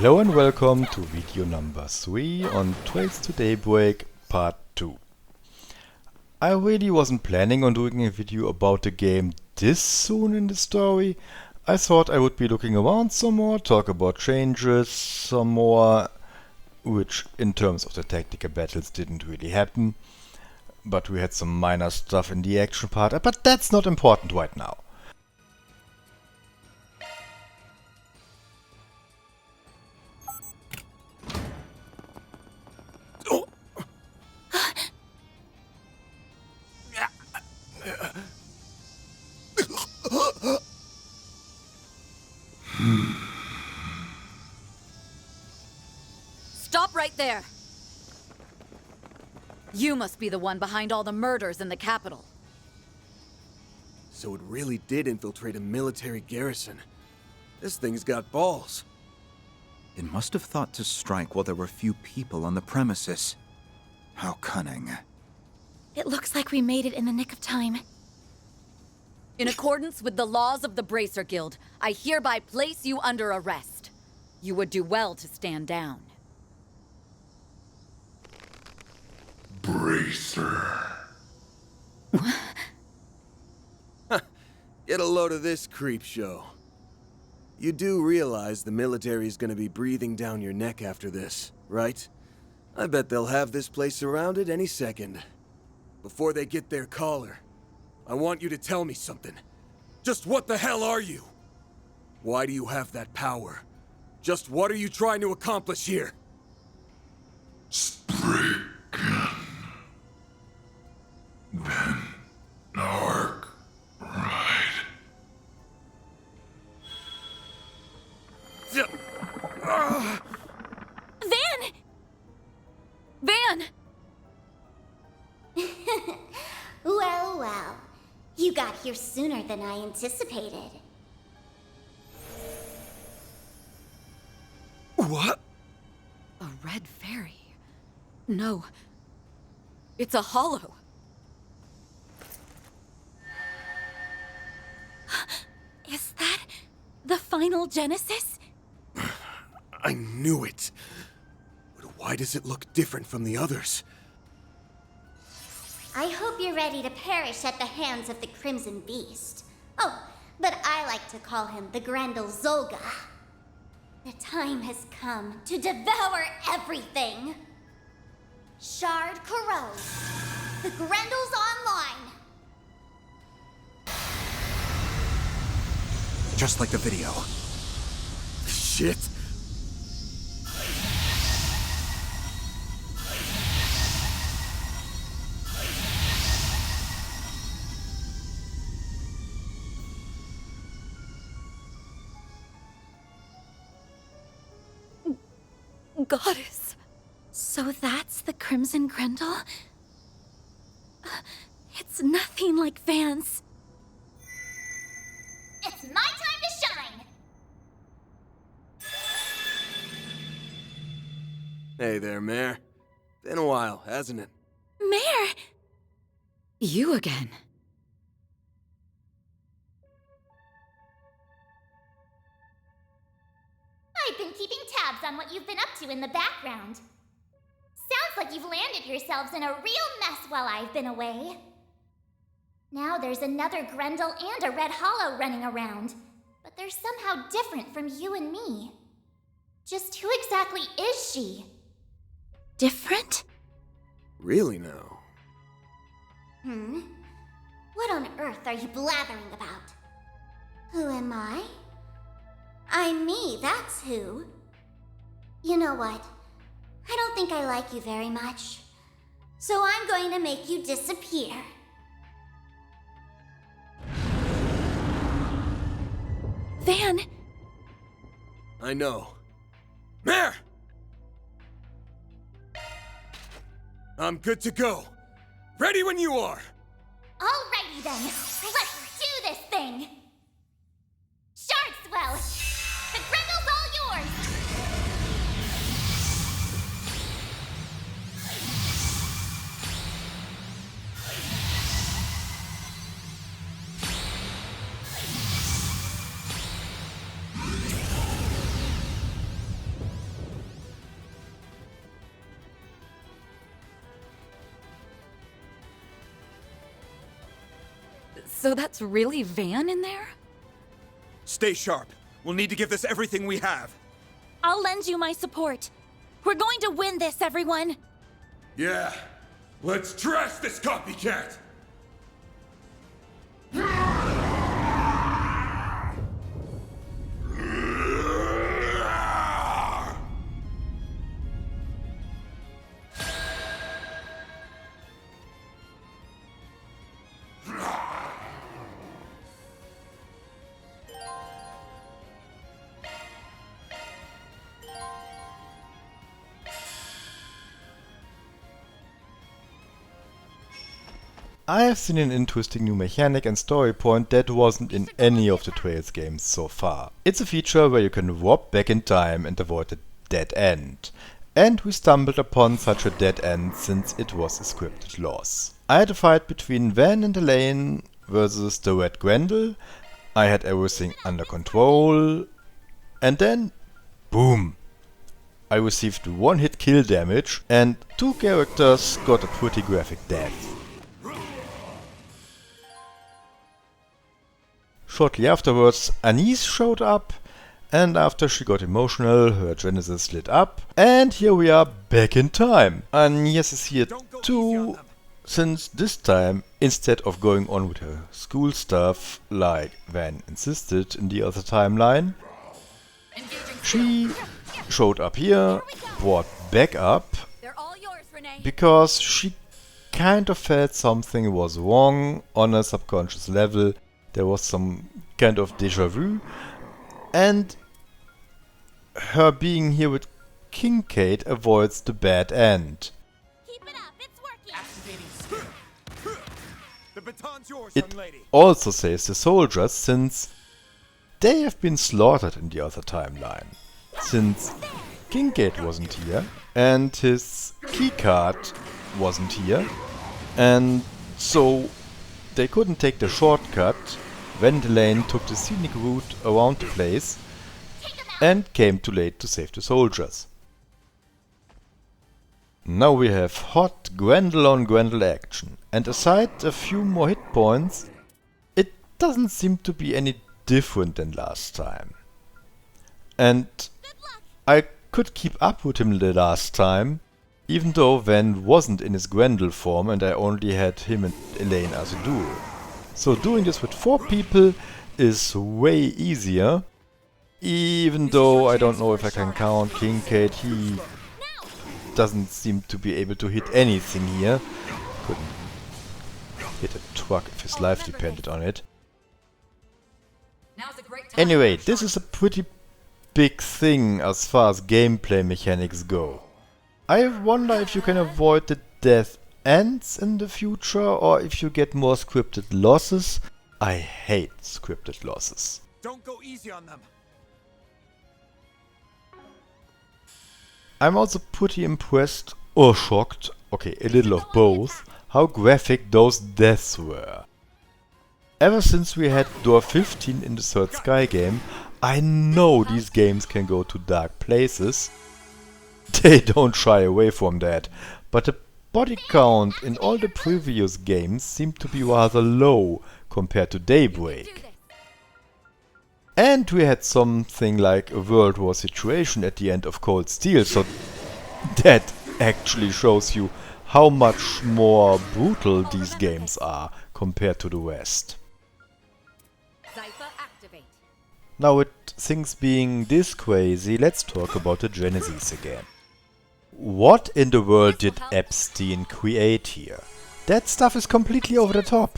Hello and welcome to video number 3 on Trails to Daybreak part 2. I really wasn't planning on doing a video about the game this soon in the story. I thought I would be looking around some more, talk about changes some more, which in terms of the tactical battles didn't really happen. But we had some minor stuff in the action part, but that's not important right now. Stop right there! You must be the one behind all the murders in the capital. So it really did infiltrate a military garrison. This thing's got balls. It must have thought to strike while there were few people on the premises. How cunning. It looks like we made it in the nick of time. In accordance with the laws of the Bracer Guild, I hereby place you under arrest. You would do well to stand down. Bracer. Get a load of this creep show. You do realize the military's gonna be breathing down your neck after this, right? I bet they'll have this place surrounded any second. Before they get their collar, I want you to tell me something. Just what the hell are you? Why do you have that power? Just what are you trying to accomplish here? Spriggan. Then Narc Ride. Van! Van! Well, well. You got here sooner than I anticipated. What? A red fairy? No. It's a hollow. Is that the final Genesis? I knew it. But why does it look different from the others? I hope you're ready to perish at the hands of the Crimson Beast. Oh, but I like to call him the Grendel Zolga. The time has come to devour everything. Shard corrodes. The Grendel's online. Just like the video. Shit. Goddess. So that's the Crimson Grendel? It's nothing like Van's. It's my time to shine. Hey there, Mare. Been a while, hasn't it? Mare! You again. I've been keeping tabs on what you've been up to in the background. Sounds like you've landed yourselves in a real mess while I've been away. Now there's another Grendel and a Red Hollow running around, but they're somehow different from you and me. Just who exactly is she? Different? Really now? What on earth are you blathering about? Who am I? I'm me, that's who. You know what? I don't think I like you very much. So I'm going to make you disappear. Van! I know. Mare! I'm good to go. Ready when you are. Alrighty then, let's do this thing! Shardswell! The Grendel's all yours! So that's really Van in there? Stay sharp. We'll need to give this everything we have. I'll lend you my support. We're going to win this, everyone. Yeah, let's trash this copycat! I have seen an interesting new mechanic and story point that wasn't in any of the Trails games so far. It's a feature where you can warp back in time and avoid a dead end. And we stumbled upon such a dead end since it was a scripted loss. I had a fight between Van and Elaine versus the red Grendel. I had everything under control. And then, boom! I received 1-hit kill damage and 2 characters got a pretty graphic death. Shortly afterwards, Anise showed up, and after she got emotional, her genesis lit up, and here we are back in time. Anise is here too, since this time, instead of going on with her school stuff, like Van insisted in the other timeline, she showed up here, brought back up, They're all yours, Renee. because she kind of felt something was wrong on a subconscious level. There was some kind of déjà vu, and her being here with Kincaid avoids the bad end. Keep it up, it's working. The baton's yours, It young lady. also saves the soldiers, since they have been slaughtered in the other timeline. Since Kincaid wasn't here, and his keycard wasn't here, and so they couldn't take the shortcut. Van took the scenic route around the place and came too late to save the soldiers. Now we have hot Grendel on Grendel action, and aside a few more hit points, it doesn't seem to be any different than last time. And I could keep up with him the last time, even though Van wasn't in his Grendel form and I only had him and Elaine as a duo. So doing this with 4 people is way easier, even though I don't know if I can count Kincaid. He doesn't seem to be able to hit anything here. Couldn't hit a truck if his life depended on it. Now's a great time. Anyway, this is a pretty big thing as far as gameplay mechanics go. I wonder if you can avoid the death ends in the future, or if you get more scripted losses. I hate scripted losses. Don't go easy on them. I'm also pretty impressed, or shocked, okay, a little of both, how graphic those deaths were. Ever since we had Door 15 in the Third Sky game, I know these games can go to dark places. They don't shy away from that, but the body count in all the previous games seemed to be rather low compared to Daybreak. And we had something like a World War situation at the end of Cold Steel, so that actually shows you how much more brutal these games are compared to the rest. Zypher activate. Now with things being this crazy, let's talk about the Genesis again. What in the world did Epstein create here? That stuff is completely over the top.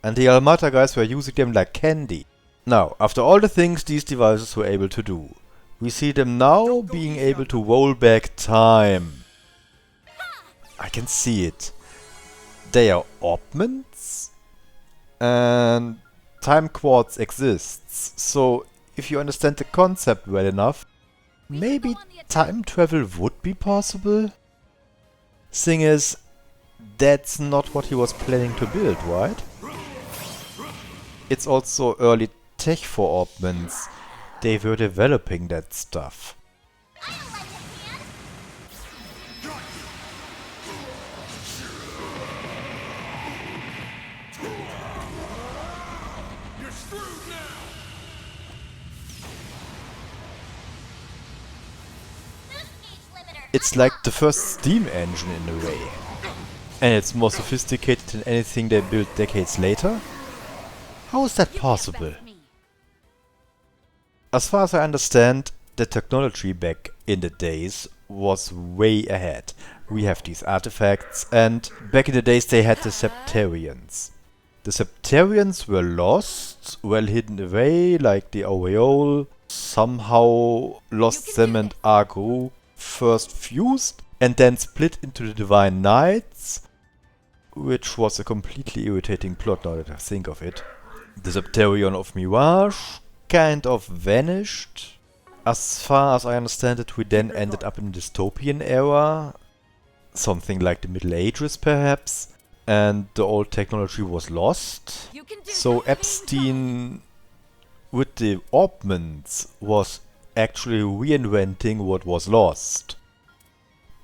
And the Almata guys were using them like candy. Now, after all the things these devices were able to do, we see them now being able to roll back time. I can see it. They are augments, and time quartz exists. So, if you understand the concept well enough, maybe time travel would be possible? Thing is, that's not what he was planning to build, right? It's also early tech for augments. They were developing that stuff. it's like the first Steam engine in a way. And it's more sophisticated than anything they built decades later? How is that possible? As far as I understand, the technology back in the days was way ahead. We have these artifacts, and back in the days they had the Septarians. The Septarians were lost, well hidden away, like the aureole. Somehow lost them and Argo first fused, and then split into the Divine Knights, which was a completely irritating plot now that I think of it. The Septarion of Mirage kind of vanished. As far as I understand it, we then ended up in the dystopian era, something like the Middle Ages perhaps, and the old technology was lost. So Epstein, with the orbments, was actually reinventing what was lost.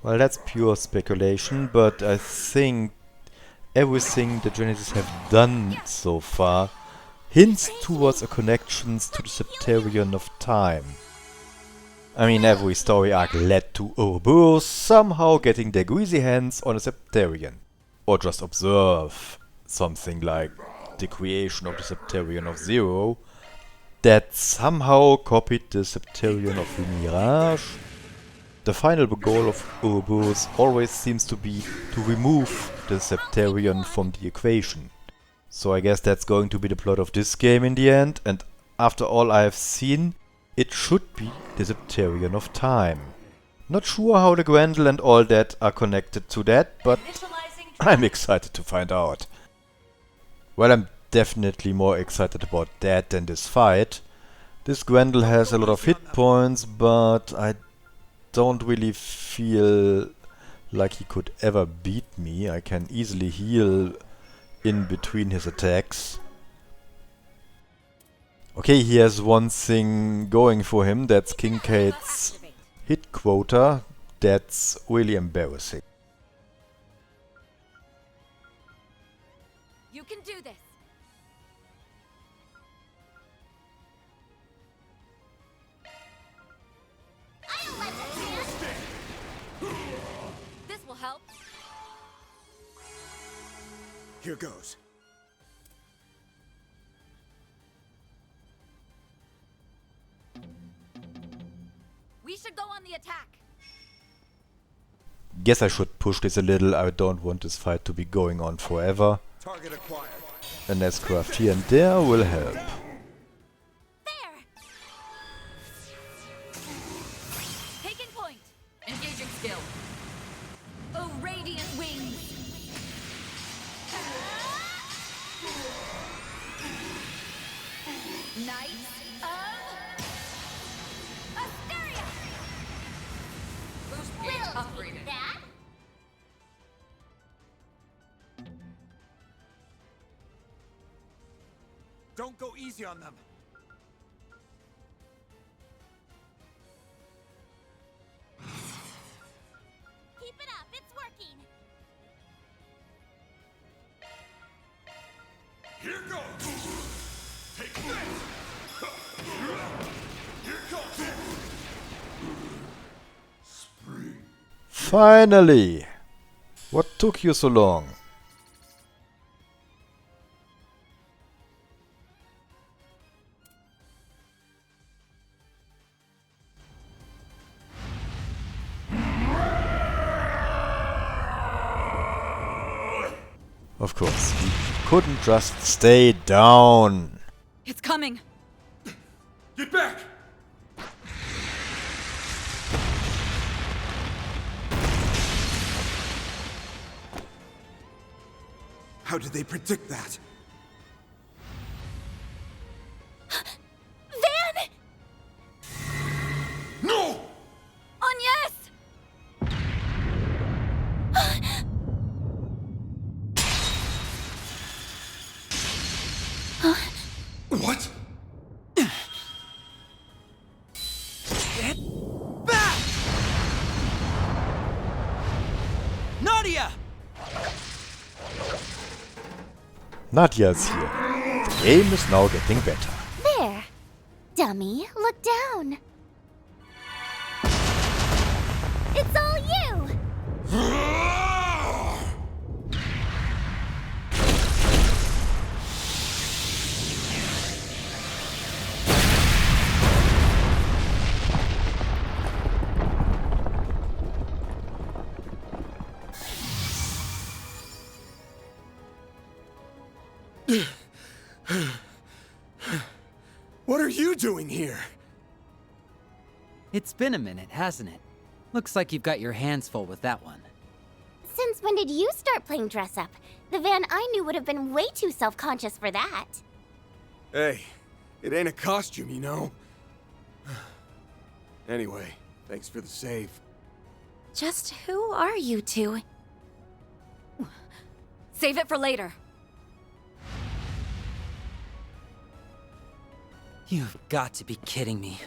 Well, that's pure speculation, but I think everything the Genesis have done so far hints towards a connections to the Septarion of Time. I mean, every story arc led to Ouroboros somehow getting their greasy hands on a Septarion. Or just observe something like the creation of the Septarion of Zero that somehow copied the Septarion of Mirage. The final goal of Ouroboros always seems to be to remove the Septarion from the equation. So I guess that's going to be the plot of this game in the end, and after all I have seen, it should be the Septarion of Time. Not sure how the Grendel and all that are connected to that, but I'm excited to find out. Well, I'm definitely more excited about that than this fight. This Grendel has a lot of hit points, but I don't really feel like he could ever beat me. I can easily heal in between his attacks. Okay, he has one thing going for him, that's Kincaid's hit quota. That's really embarrassing. You can do this. I don't let that stand. This will help. Here goes. We should go on the attack. Guess I should push this a little. I don't want this fight to be going on forever. Target acquired. An S-craft here and there will help. There! Taking point. Engaging skill. Oh, radiant wings. Knights of Asteria. Boost gauge We'll upgraded. take that. Don't go easy on them. Keep it up, it's working. Here goes. Take this. Here comes it. Spring. Finally! What took you so long? Of course, he couldn't just stay down. It's coming. Get back. How did they predict that? Van! No. Agnes! What? Get back! Nadia! Nadia's here. The game is now getting better. There. Dummy, look down. It's all you doing here? It's been a minute, hasn't it? Looks like you've got your hands full with that one. Since when did you start playing dress up? The Van I knew would have been way too self-conscious for that. Hey, it ain't a costume, you know? Anyway, thanks for the save. Just who are you two? Save it for later. You've got to be kidding me.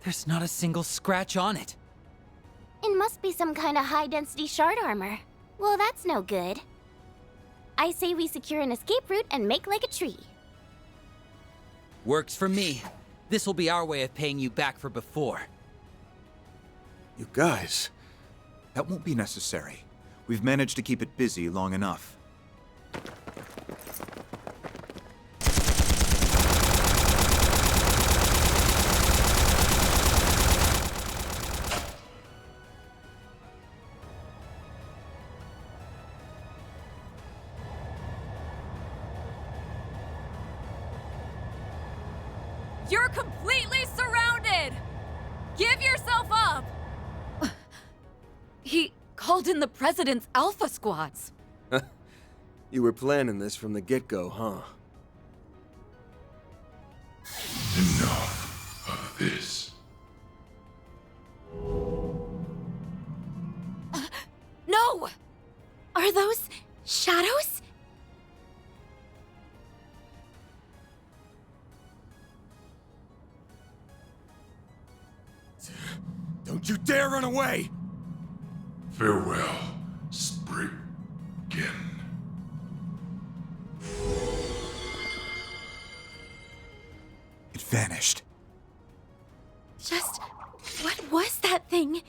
There's not a single scratch on it. It must be some kind of high-density shard armor. Well, that's no good. I say we secure an escape route and make like a tree. Works for me. This will be our way of paying you back for before. You guys... That won't be necessary. We've managed to keep it busy long enough. You're completely surrounded! Give yourself up! He called in the President's Alpha Squads. You were planning this from the get-go, huh? Enough of this. No! Are those shadows? Don't you dare run away! Farewell, Spriggan. It vanished. Just... what was that thing?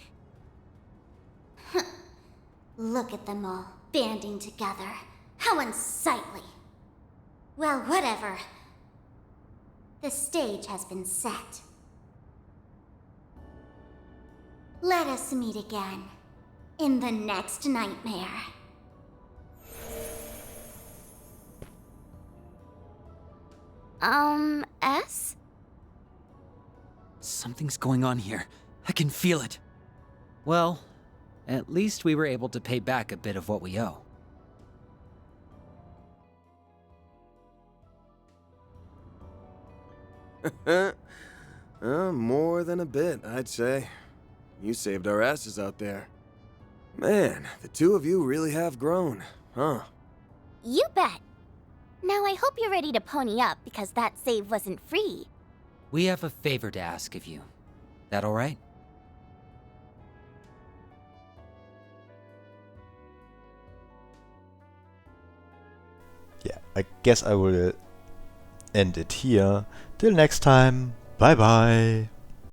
Look at them all, banding together. How unsightly. Well, whatever. The stage has been set. Let us meet again. In the next nightmare. S? Something's going on here. I can feel it. Well, at least we were able to pay back a bit of what we owe. More than a bit, I'd say. You saved our asses out there. Man, the two of you really have grown, huh? You bet. Now I hope you're ready to pony up because that save wasn't free. We have a favor to ask of you. That all right? Yeah, I guess I will end it here. Till next time, bye bye.